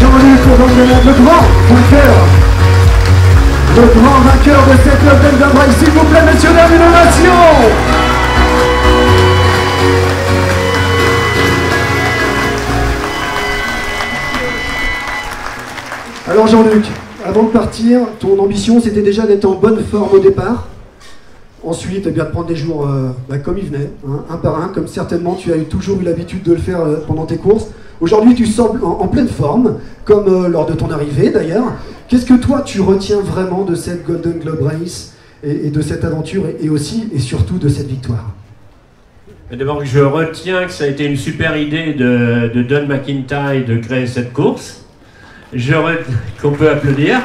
Jean-Luc Van Den Hede, le grand vainqueur de cette Golden Globe Race. S'il vous plaît, messieurs, dames, une ovation. Alors Jean-Luc, avant de partir, ton ambition c'était déjà d'être en bonne forme au départ. Ensuite, eh bien, de prendre des jours comme il venait, hein, un par un, comme certainement tu as toujours eu l'habitude de le faire pendant tes courses. Aujourd'hui, tu sembles en pleine forme, comme lors de ton arrivée d'ailleurs. Qu'est-ce que toi, tu retiens vraiment de cette Golden Globe Race et de cette aventure et aussi et surtout de cette victoire? D'abord, je retiens que ça a été une super idée de Don McIntyre de créer cette course. Qu'on peut applaudir.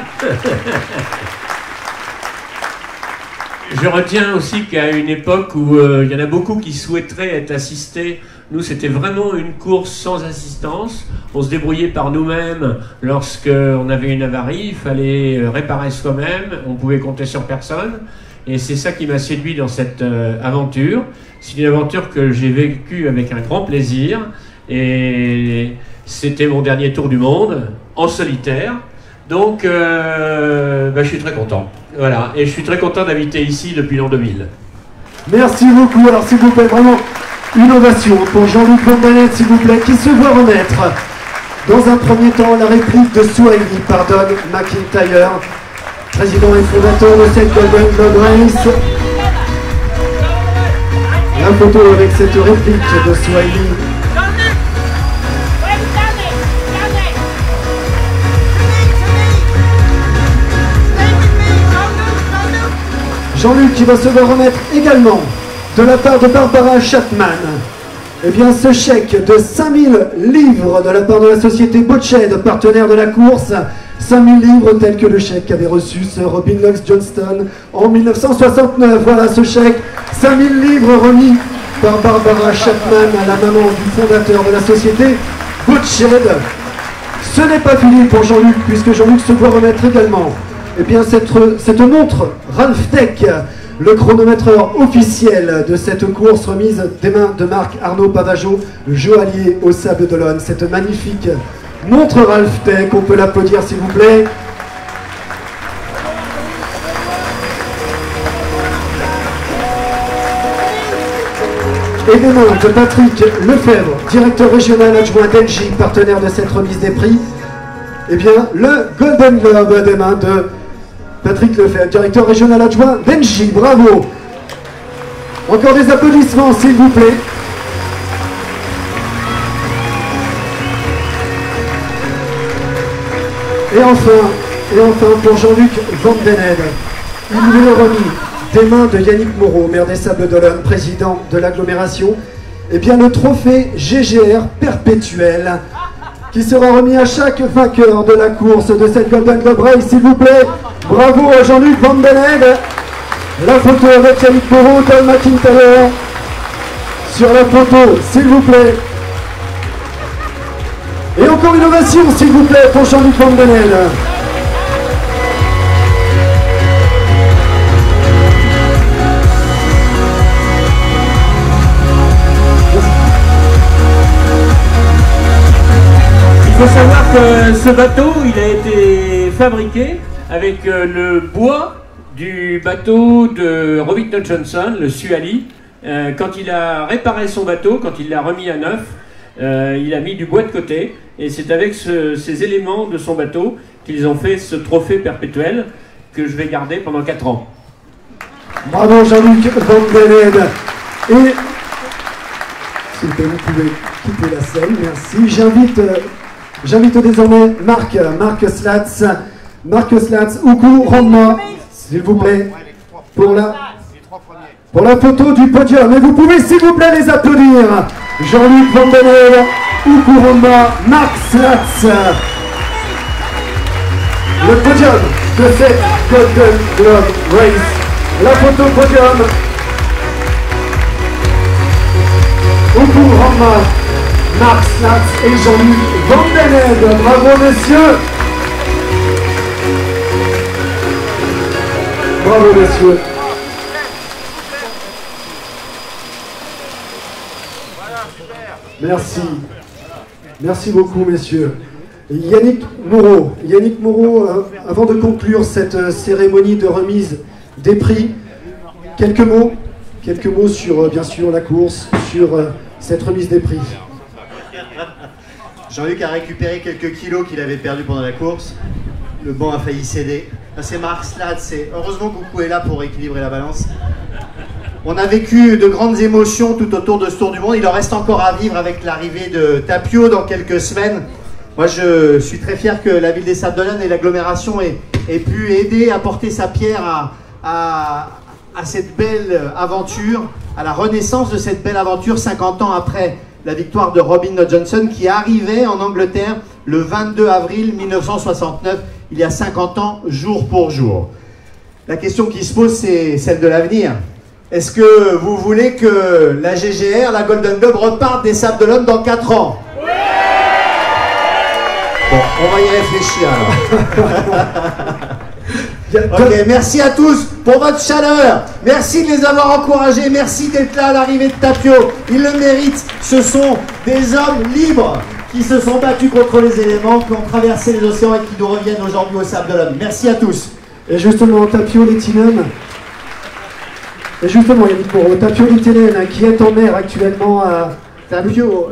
Je retiens aussi qu'à une époque où il y en a beaucoup qui souhaiteraient être assistés, nous c'était vraiment une course sans assistance. On se débrouillait par nous-mêmes lorsqu'on avait une avarie, il fallait réparer soi-même, on pouvait compter sur personne. Et c'est ça qui m'a séduit dans cette aventure. C'est une aventure que j'ai vécue avec un grand plaisir. Et c'était mon dernier tour du monde, en solitaire. Donc, je suis très content. Voilà. Et je suis très content d'habiter ici depuis l'an 2000. Merci beaucoup. Alors, s'il vous plaît, vraiment, une ovation pour Jean-Luc Van Den Hede, s'il vous plaît, qui se voit remettre, dans un premier temps, la réplique de Swahili par Don McIntyre, président et fondateur de cette Golden Globe Race. La photo avec cette réplique de Swahili. Jean-Luc qui va se voir remettre également de la part de Barbara Chapman, eh bien ce chèque de 5000 livres de la part de la société Boatshed, partenaire de la course. 5000 livres tels que le chèque qu'avait reçu Sir Robin Knox Johnston en 1969. Voilà ce chèque, 5000 livres remis par Barbara Chapman à la maman du fondateur de la société Boatshed. Ce n'est pas fini pour Jean-Luc, puisque Jean-Luc se voit remettre également eh bien, cette montre Ralph Tech, le chronométreur officiel de cette course remise des mains de Marc Arnaud Pavageau, joaillier au Sable d'Olonne. Cette magnifique montre Ralph Tech, on peut l'applaudir s'il vous plaît. Et des mains de Patrick Lefebvre, directeur régional adjoint d'Engie, partenaire de cette remise des prix. Eh bien, le Golden Globe des mains de Patrick Lefebvre, directeur régional adjoint d'Engie. Bravo. Encore des applaudissements, s'il vous plaît. Et enfin, pour Jean-Luc Van Den Hede, il lui est remis des mains de Yannick Moreau, maire des Sables d'Olonne, président de l'agglomération, eh bien le trophée GGR perpétuel, qui sera remis à chaque vainqueur de la course de cette Golden Globe Race, s'il vous plaît. Bravo à Jean-Luc Van Den Hede. La photo avec Yannick Moreau, Don McIntyre. Sur la photo, s'il vous plaît. Et encore une ovation, s'il vous plaît, pour Jean-Luc Van Den Hede. ce bateau, il a été fabriqué avec le bois du bateau de Robert Johnson, le Suali. Quand il a réparé son bateau, quand il l'a remis à neuf, il a mis du bois de côté. Et c'est avec ces éléments de son bateau qu'ils ont fait ce trophée perpétuel que je vais garder pendant 4 ans. Bravo Jean-Luc Van Bellen. Et s'il vous plaît, vous pouvez quitter la scène, merci. J'invite désormais Marc Slatz, Uku Roma, s'il vous plaît, pour la photo du podium. Et vous pouvez s'il vous plaît les applaudir. Jean-Luc Van Bellen, Uku Roma, Marc Slatz. Le podium de cette Golden Globe Race. La photo podium. Uku Roma, Marc Slatz et Jean-Luc Van Bellen. Bravo messieurs. Bravo messieurs. Merci. Merci beaucoup messieurs. Yannick Moreau, avant de conclure cette cérémonie de remise des prix, quelques mots sur bien sûr la course, sur cette remise des prix. Jean-Luc a récupéré quelques kilos qu'il avait perdus pendant la course. Le banc a failli céder. C'est Marc Slatz. Heureusement que Coucou est là pour équilibrer la balance. On a vécu de grandes émotions tout autour de ce Tour du Monde. Il en reste encore à vivre avec l'arrivée de Tapio dans quelques semaines. Moi, je suis très fier que la ville des Sables-d'Olonne et l'agglomération aient pu aider à porter sa pierre à cette belle aventure, à la renaissance de cette belle aventure 50 ans après la victoire de Robin Johnson qui arrivait en Angleterre le 22 avril 1969, il y a 50 ans, jour pour jour. La question qui se pose, c'est celle de l'avenir. Est-ce que vous voulez que la GGR, la Golden Globe, reparte des Sables-d'Olonne dans 4 ans? Oui. Bon, on va y réfléchir alors. Ok, merci à tous pour votre chaleur. Merci de les avoir encouragés. Merci d'être là à l'arrivée de Tapio. Ils le méritent. Ce sont des hommes libres qui se sont battus contre les éléments, qui ont traversé les océans et qui nous reviennent aujourd'hui aux Sables-d'Olonne. Merci à tous. Et justement, Tapio Lehtinen. Et justement, Yannick Moreau, Tapio Lehtinen qui est en mer actuellement à... Tapio,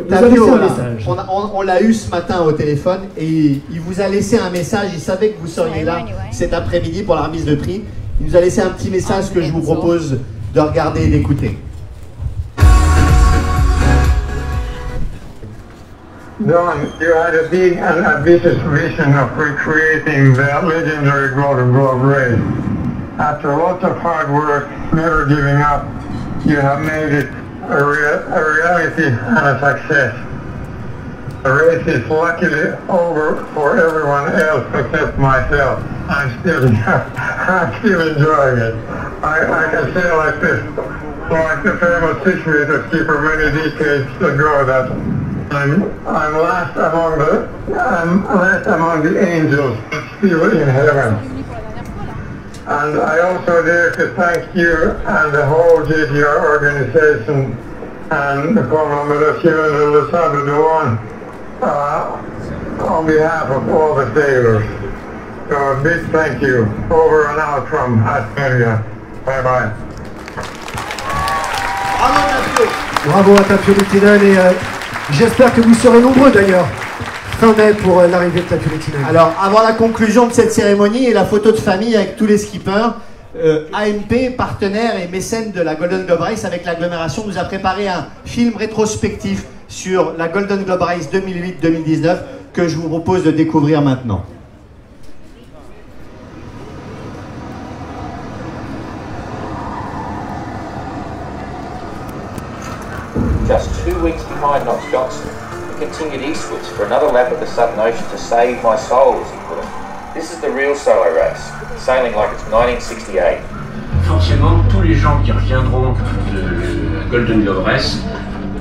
on l'a eu ce matin au téléphone et il vous a laissé un message. Il savait que vous seriez là cet après-midi pour la remise de prix. Il nous a laissé un petit message que je vous propose de regarder et d'écouter. Don, you had a big and ambitious vision of recreating the legendary Golden Globe race. After lots of hard work, never giving up, you have made it a reality and a success. The race is luckily over for everyone else except myself. I'm still enjoying it. I can say like this, like the famous 6-meter skipper many decades ago, that I'm last among the angels, but still in heaven. And I also dare to thank you and the whole GGR organization and the Commonwealth and the Sables-d'Olonne on behalf of all the sailors. So a big thank you. Over and out from Asperia. Bye bye. Bravo à Tapio Lehtinen et j'espère que vous serez nombreux d'ailleurs fin mai pour l'arrivée de Tapio Lehtinen. Alors, avant la conclusion de cette cérémonie et la photo de famille avec tous les skippers, AMP, partenaire et mécène de la Golden Globe Race avec l'agglomération, nous a préparé un film rétrospectif sur la Golden Globe Race 2008-2019 que je vous propose de découvrir maintenant. Just 2 weeks behind Knox Johnson, I continued eastwards for another lap of the Southern Ocean to save my soul, as he put it. This is the real solo race, sailing like it's 1968. Forcément, tous les gens qui reviendront de la Golden Globe Race,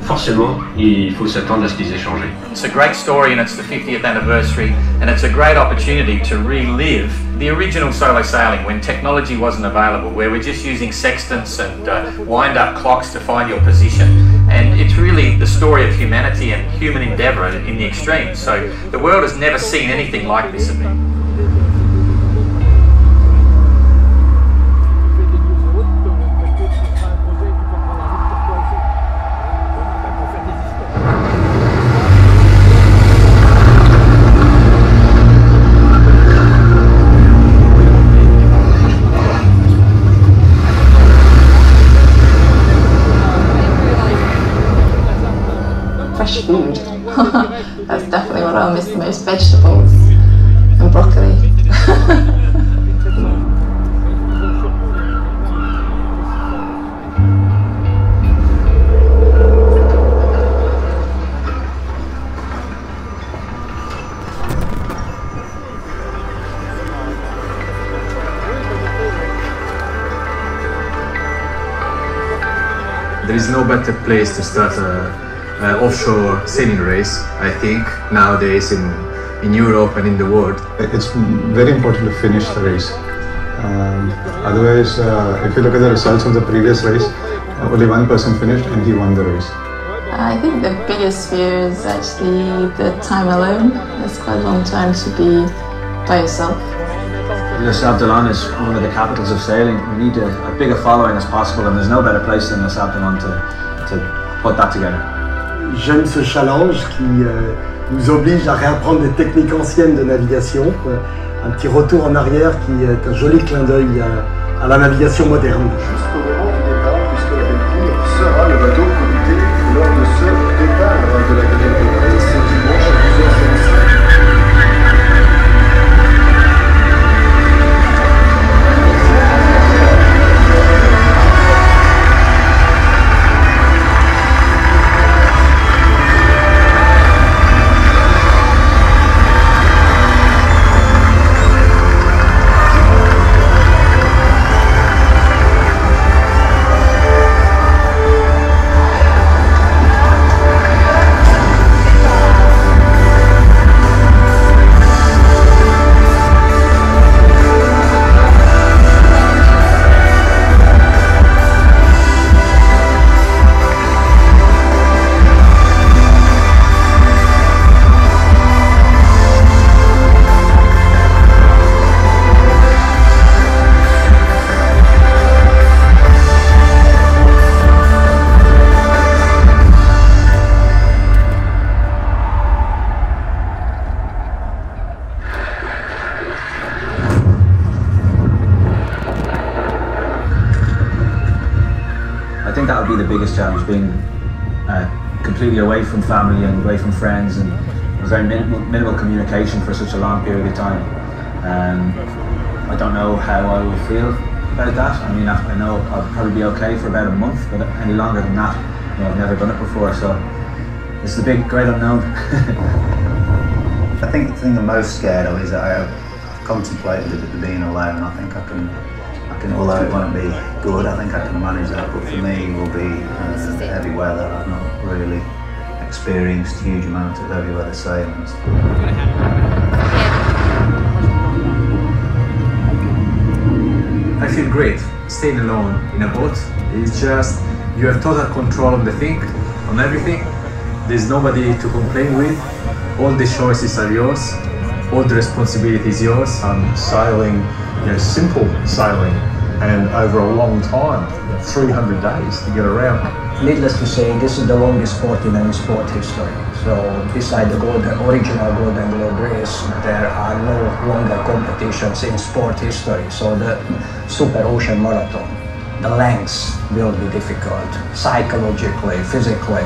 forcément, il faut s'attendre à ce qu'ils aient changé. It's a great story and it's the 50th anniversary and it's a great opportunity to relive the original solo sailing when technology wasn't available, where we're just using sextants and wind-up clocks to find your position. And it's really the story of humanity and human endeavour in the extreme. So the world has never seen anything like this event. Fresh food. That's definitely what I'll miss the most. Vegetables and broccoli. There is no better place to start offshore sailing race, I think, nowadays in Europe and in the world. It's very important to finish the race. Otherwise, if you look at the results of the previous race, only one person finished and he won the race. I think the biggest fear is actually the time alone. It's quite a long time to be by yourself. Les Sables d'Olonne is one of the capitals of sailing. We need a bigger following as possible, and there's no better place than Les Sables d'Olonne to put that together. J'aime ce challenge qui nous oblige à réapprendre des techniques anciennes de navigation. Un petit retour en arrière qui est un joli clin d'œil à la navigation moderne. Jusqu'au moment du départ, puisque la Belcourt sera le bateau commité lors de ce départ de la Galerie de Race dimanche à 12h35. I think that would be the biggest challenge, being completely away from family and away from friends, and very minimal communication for such a long period of time. I don't know how I will feel about that. I mean, I know I'll probably be okay for about a month, but any longer than that, you know, I've never done it before, so it's the big, great unknown. I think the thing I'm most scared of is that I've contemplated being alone. I think I can, although it won't be good, I think I can manage that, but for me it will be heavy weather. I've not really experienced huge amounts of heavy weather sailing. I feel great. Staying alone in a boat, it's just, you have total control on the thing, on everything. There's nobody to complain with. All the choices are yours. All the responsibility is yours. I'm sailing, simple sailing, and over a long time, 300 days to get around. Needless to say, this is the longest sport in any sport history. So beside the original Golden Globe race, there are no longer competitions in sport history. So the Super Ocean Marathon, the lengths will be difficult, psychologically, physically.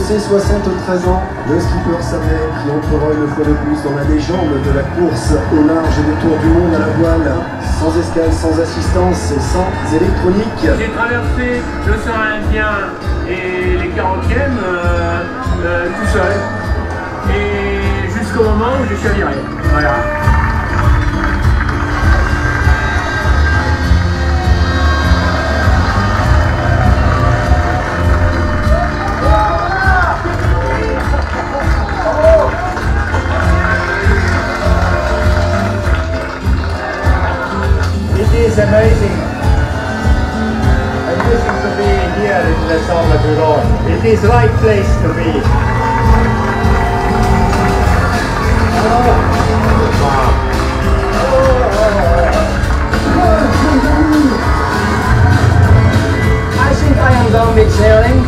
ses 73 ans, le skipper savait qu'il entrera une fois de plus dans la légende de la course au large et des tours du monde à la voile, sans escale, sans assistance et sans électronique. J'ai traversé l'océan Indien et les 40e tout seul. Et jusqu'au moment où je suis viré. Voilà. It is amazing. I'm wishing to be here in the Samba Toulon. It is the right place to be. I think I am done with sailing.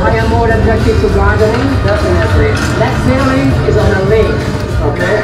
I am more attracted to gardening, definitely. That sailing is on a lake, okay?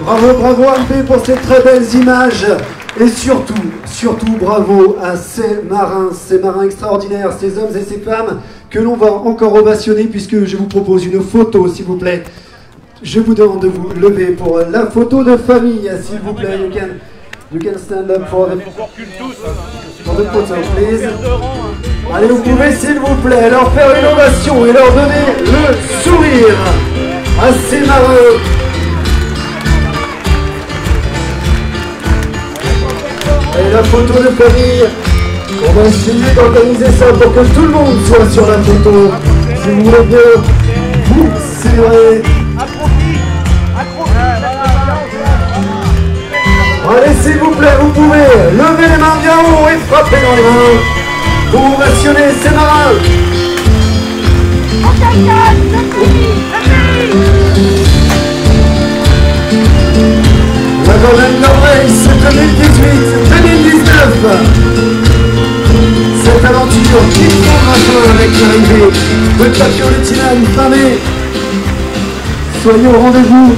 Bravo, bravo MP pour ces très belles images et surtout bravo à ces marins extraordinaires, ces hommes et ces femmes que l'on va encore ovationner puisque je vous propose une photo s'il vous plaît. Je vous demande de vous lever pour la photo de famille s'il vous plaît. You can stand up for the photo please. Allez, vous pouvez s'il vous plaît leur faire une ovation et leur donner le sourire à ces marins. Et la photo de famille, on va essayer d'organiser ça pour que tout le monde soit sur la photo. Si vous voulez bien, vous serrez. Allez, s'il vous plaît, vous pouvez lever les mains bien haut et frapper dans les mains pour ovationner ces marins. La Golden Globe Race 2018-2019. Cette aventure qui prendra fin avec l'arrivée de Tokyo Lettinan fin mai. Soyez au rendez-vous.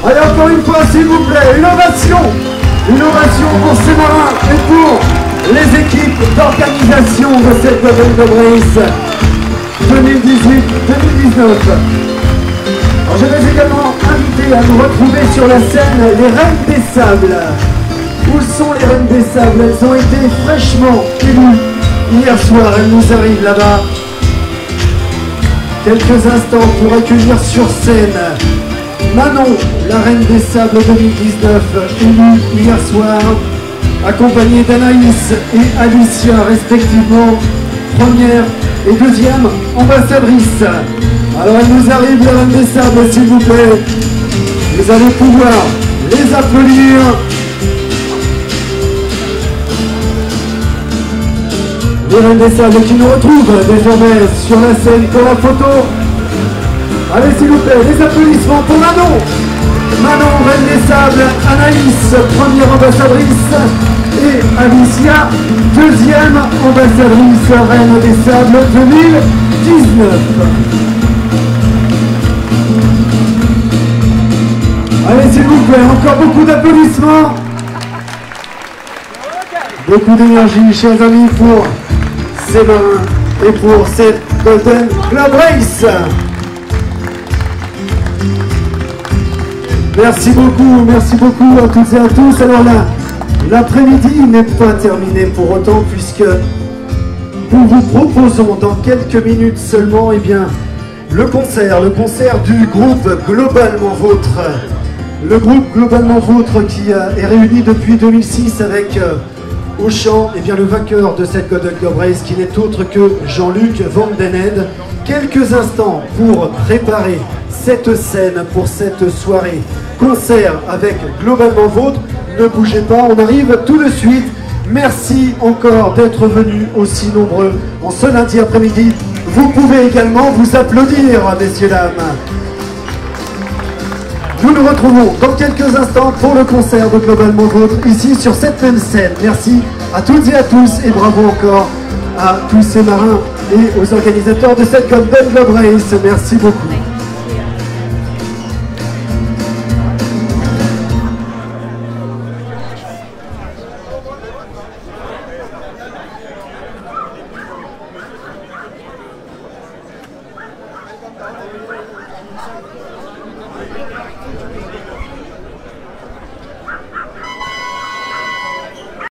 Allez, encore une fois, s'il vous plaît, une ovation pour ces marins et pour les équipes d'organisation de cette Golden Globe Race 2018-2019. Je vais également inviter à nous retrouver sur la scène les Reines des Sables. Où sont les Reines des Sables? Elles ont été fraîchement élues hier soir, elles nous arrivent là-bas. Quelques instants pour accueillir sur scène Manon, la Reine des Sables 2019, élue hier soir, accompagnée d'Anaïs et Alicia, respectivement première et deuxième ambassadrice. Alors elle nous arrive, la Reine des Sables, s'il vous plaît. Vous allez pouvoir les applaudir. Les Reines des Sables qui nous retrouvent désormais sur la scène pour la photo. Allez, s'il vous plaît, les applaudissements pour Manon. Manon, Reine des Sables, Anaïs, première ambassadrice, et Alicia, deuxième ambassadrice, Reine des Sables 2019. Allez, s'il vous plaît, encore beaucoup d'applaudissements. Beaucoup d'énergie, chers amis, pour ces marins et pour cette Golden Globe Race. Merci beaucoup à toutes et à tous. Alors là, l'après-midi n'est pas terminé pour autant, puisque nous vous proposons dans quelques minutes seulement, eh bien, le concert du groupe Globalement Vôtre. Le groupe Globalement Vôtre qui est réuni depuis 2006 avec au chant, eh bien, le vainqueur de cette Golden Globe Race, qui n'est autre que Jean-Luc Van Den Ende. Quelques instants pour préparer cette scène, pour cette soirée concert avec Globalement Vôtre. Ne bougez pas, on arrive tout de suite. Merci encore d'être venus aussi nombreux en ce lundi après-midi. Vous pouvez également vous applaudir, messieurs, dames. Nous nous retrouvons dans quelques instants pour le concert de Globalement Vôtre, ici sur cette même scène. Merci à toutes et à tous, et bravo encore à tous ces marins et aux organisateurs de cette Golden Globe Race. Merci beaucoup.